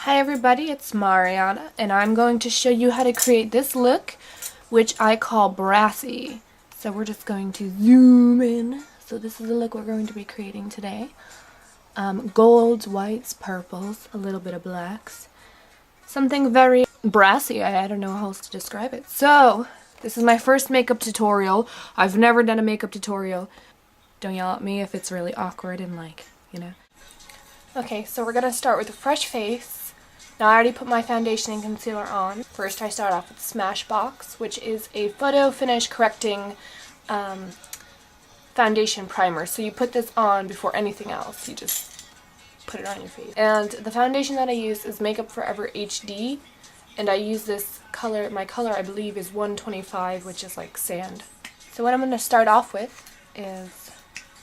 Hi everybody, it's Mariana, and I'm going to show you how to create this look, which I call Brassy. So we're just going to zoom in. So this is the look we're going to be creating today. Golds, whites, purples, a little bit of blacks. Something very brassy, I don't know how else to describe it. So, this is my first makeup tutorial. I've never done a makeup tutorial. Don't yell at me if it's really awkward and Okay, so we're gonna start with a fresh face. Now I already put my foundation and concealer on. First I start off with Smashbox, which is a photo finish correcting foundation primer. So you put this on before anything else. You just put it on your face. And the foundation that I use is Makeup Forever HD. And I use this color, my color I believe is 125, which is like sand. So what I'm going to start off with is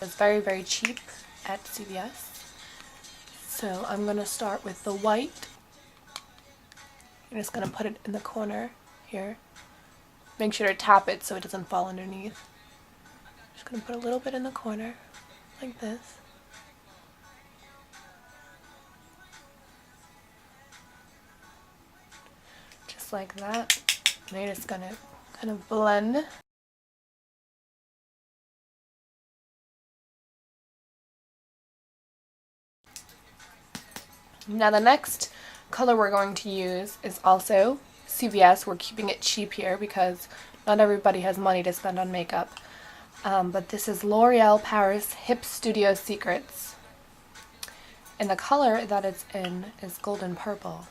very, very cheap at CVS. So I'm going to start with the white. I'm just going to put it in the corner here. Make sure to tap it so it doesn't fall underneath. Just going to put a little bit in the corner, like this. Just like that. And you're just going to kind of blend. Now the next color we're going to use is also CVS. We're keeping it cheap here because not everybody has money to spend on makeup. But this is L'Oreal Paris Hip Studio Secrets. And the color that it's in is golden purple.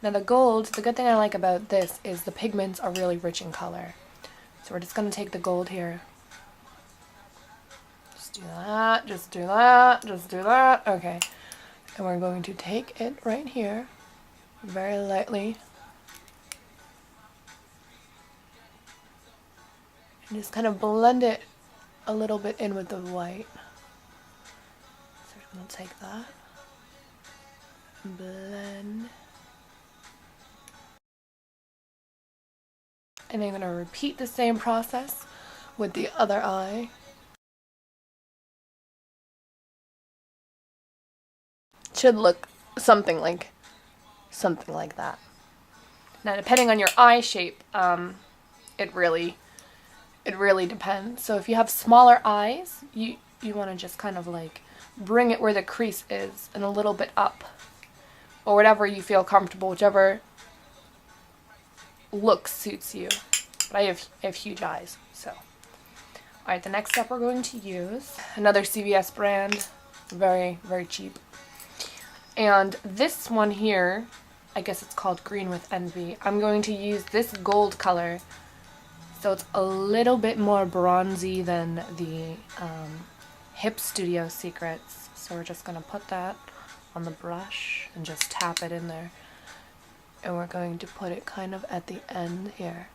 Now the gold, the good thing I like about this is the pigments are really rich in color. So we're just going to take the gold here. Just do that, just do that, just do that. Okay. And we're going to take it right here, very lightly. And just kind of blend it a little bit in with the white. So we're going to take that, blend. And I'm going to repeat the same process with the other eye. Should look something like that. Now depending on your eye shape, it really depends. So if you have smaller eyes, you want to just kind of like bring it where the crease is and a little bit up, or whatever you feel comfortable, whichever look suits you. But I have huge eyes, so. Alright, the next step we're going to use another CVS brand, very, very cheap. And this one here, I guess it's called Green with Envy. I'm going to use this gold color. So it's a little bit more bronzy than the Hip Studio Secrets. So we're just going to put that on the brush and just tap it in there. And we're going to put it kind of at the end here.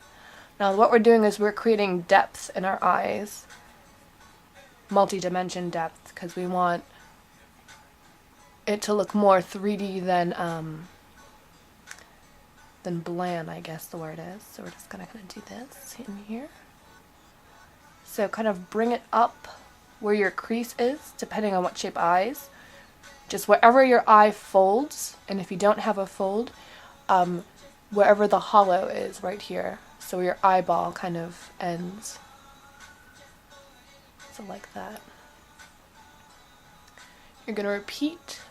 Now what we're doing is we're creating depth in our eyes. Multi-dimension depth, because we want it to look more 3D than bland, I guess the word is. So we're just gonna kind of do this in here. So kind of bring it up where your crease is, depending on what shape eyes. Just wherever your eye folds, and if you don't have a fold, wherever the hollow is right here. So your eyeball kind of ends. So like that. You're gonna repeat.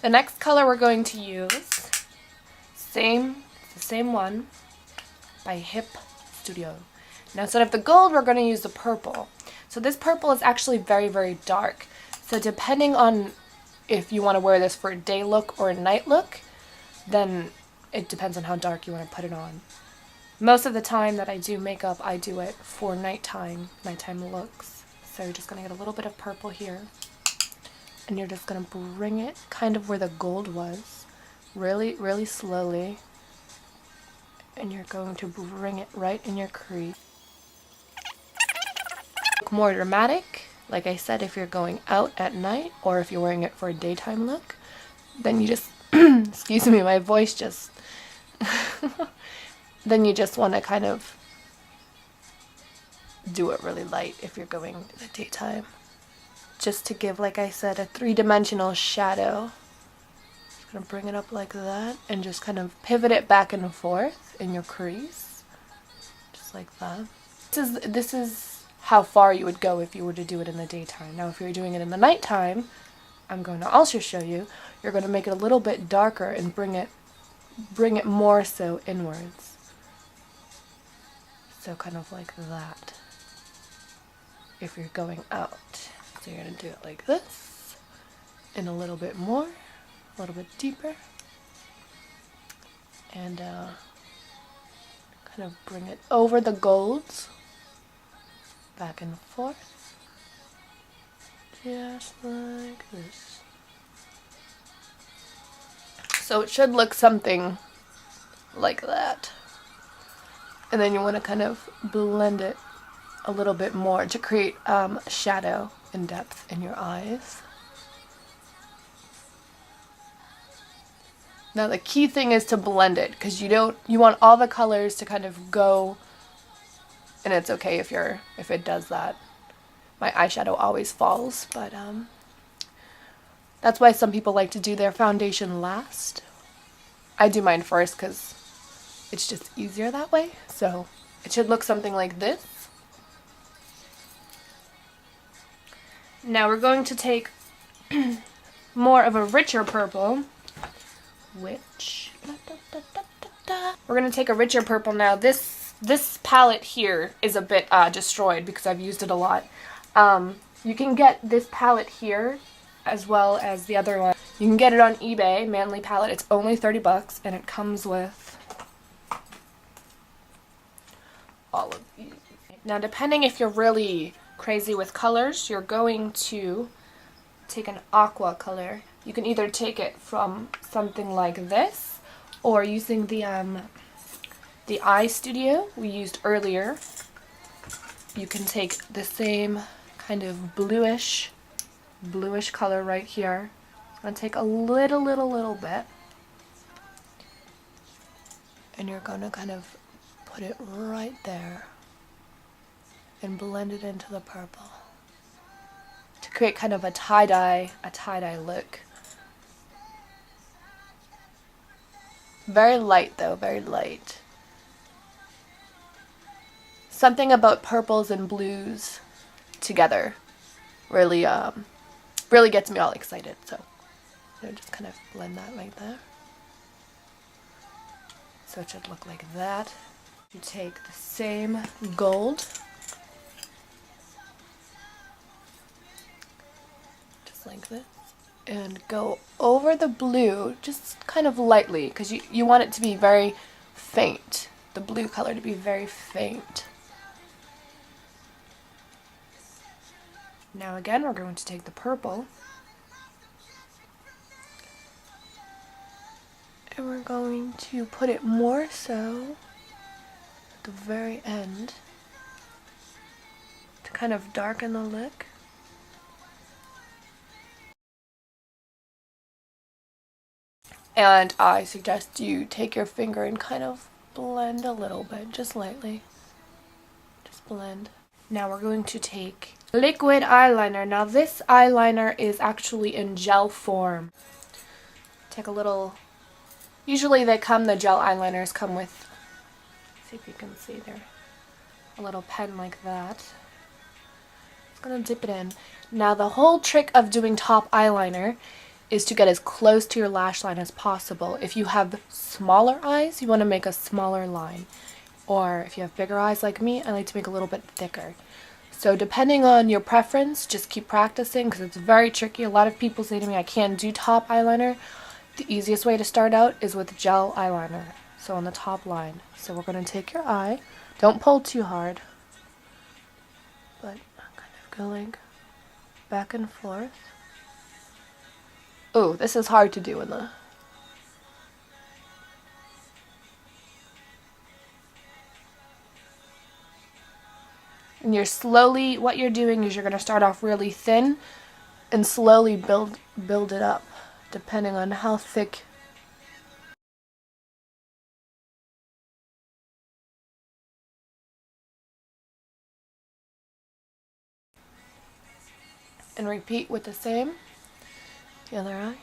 The next color we're going to use, the same one, by Hip Studio. Now instead of the gold, we're going to use the purple. So this purple is actually very, very dark. So depending on if you want to wear this for a day look or a night look, then it depends on how dark you want to put it on. Most of the time that I do makeup, I do it for nighttime looks. So you're just going to get a little bit of purple here. And you're just going to bring it kind of where the gold was, really, really slowly. And you're going to bring it right in your crease. Look more dramatic, like I said, if you're going out at night or if you're wearing it for a daytime look, then you just, excuse me, my voice just, then you just want to kind of do it really light if you're going in the daytime. Just to give, like I said, a three-dimensional shadow. Just gonna bring it up like that and just kind of pivot it back and forth in your crease. Just like that. This is how far you would go if you were to do it in the daytime. Now if you're doing it in the nighttime, I'm going to also show you, you're going to make it a little bit darker and bring it more so inwards. So kind of like that. If you're going out. So you're going to do it like this. And a little bit more. A little bit deeper. And kind of bring it over the golds. Back and forth. Just like this. So it should look something like that. And then you want to kind of blend it a little bit more to create shadow and depth in your eyes. Now the key thing is to blend it, because you want all the colors to kind of go, and it's okay if it does that. My eyeshadow always falls, but that's why some people like to do their foundation last. I do mine first because it's just easier that way. So it should look something like this. Now we're going to take more of a richer purple, which we're going to take a richer purple now. This palette here is a bit destroyed because I've used it a lot. You can get this palette here as well as the other one. You can get it on eBay, Manly palette. It's only 30 bucks and it comes with all of these. Now depending if you're really crazy with colors, you're going to take an aqua color. You can either take it from something like this or using the Eye Studio we used earlier. You can take the same kind of bluish color right here. I'm going to take a little bit, and you're going to kind of put it right there and blend it into the purple to create kind of a tie-dye look. Very light though, very light. Something about purples and blues together really gets me all excited. So just kind of blend that like that. So it should look like that. You take the same gold, just like this, and go over the blue just kind of lightly, because you want it to be very faint, the blue color to be very faint. Now again, we're going to take the purple and we're going to put it more so at the very end to kind of darken the look. And I suggest you take your finger and kind of blend a little bit, just lightly. Just blend. Now we're going to take liquid eyeliner. Now this eyeliner is actually in gel form. Take a little, usually the gel eyeliners come with, see if you can see there, a little pen like that. Just gonna dip it in. Now the whole trick of doing top eyeliner is to get as close to your lash line as possible. If you have smaller eyes, you want to make a smaller line. Or if you have bigger eyes like me, I like to make a little bit thicker. So depending on your preference, just keep practicing because it's very tricky. A lot of people say to me, I can't do top eyeliner. The easiest way to start out is with gel eyeliner. So on the top line. So we're going to take your eye. Don't pull too hard. But kind of going back and forth. Oh, this is hard to do in the... And you're slowly, what you're doing is you're going to start off really thin and slowly build it up, depending on how thick and repeat with the same. The other eye.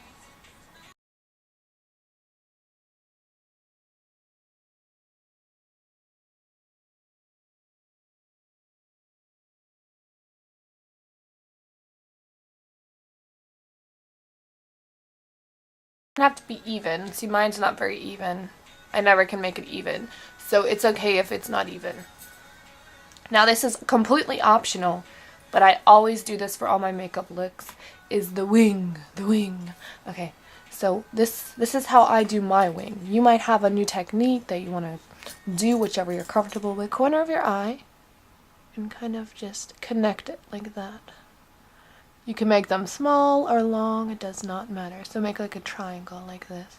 Have to be even. See, mine's not very even. I never can make it even. So it's okay if it's not even. Now this is completely optional, but I always do this for all my makeup looks, is the wing. The wing. Okay, so this is how I do my wing. You might have a new technique that you want to do, whichever you're comfortable with. Corner of your eye, and kind of just connect it like that. You can make them small or long, it does not matter. So make like a triangle like this.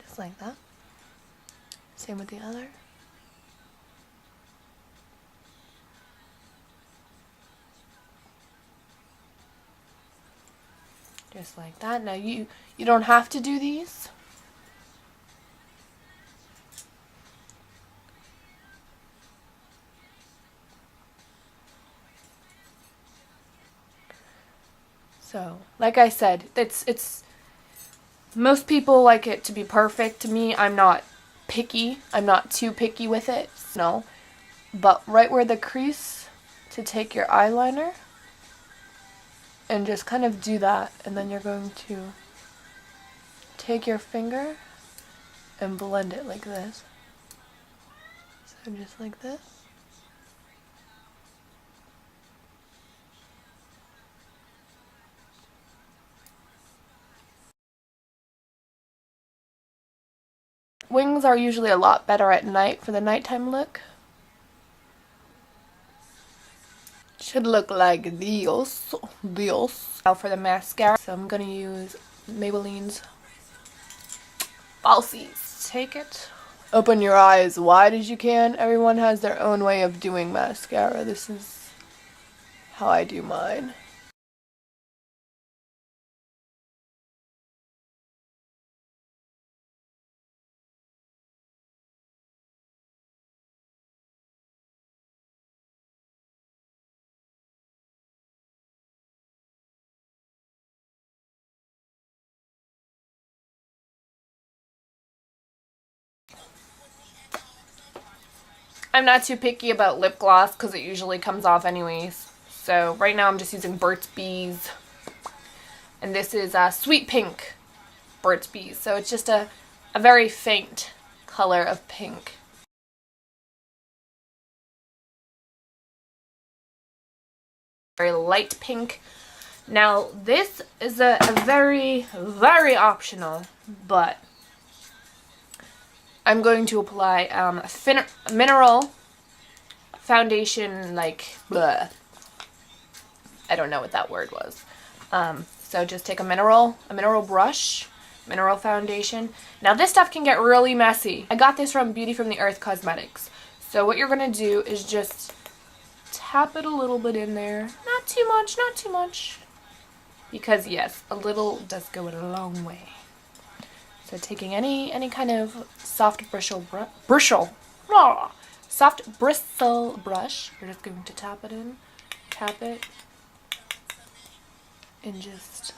Just like that. Same with the other. Just like that. Now you don't have to do these. So, like I said, it's most people like it to be perfect. To me, I'm not picky. I'm not too picky with it. No. But right where the crease, to take your eyeliner and just kind of do that, and then you're going to take your finger and blend it like this. So just like this. Wings are usually a lot better at night for the nighttime look. Should look like this. Now for the mascara, so I'm gonna use Maybelline's Falsies. Take it. Open your eyes wide as you can. Everyone has their own way of doing mascara. This is how I do mine. I'm not too picky about lip gloss because it usually comes off anyways. So right now I'm just using Burt's Bees. And this is Sweet Pink Burt's Bees. So it's just a very faint color of pink. Very light pink. Now this is a very, very optional, but I'm going to apply a mineral foundation, like, bleh. I don't know what that word was. So just take a mineral brush, mineral foundation. Now this stuff can get really messy. I got this from Beauty from the Earth Cosmetics. So what you're going to do is just tap it a little bit in there. Not too much, not too much. Because yes, a little does go a long way. So taking any kind of soft soft bristle brush, you're just going to tap it in, tap it, and just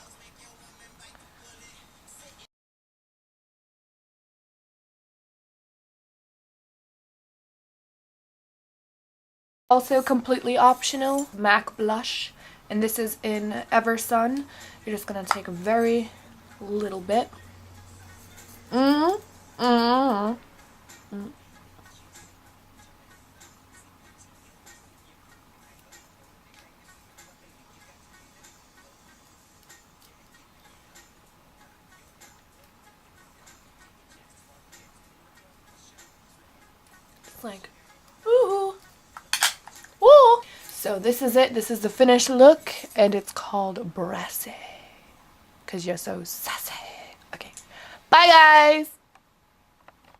also completely optional, MAC blush, and this is in Ever Sun. You're just gonna take a very little bit. It's like, ooh, ooh. So this is it. This is the finished look, and it's called Brassy, because you're so sassy. Okay, bye guys.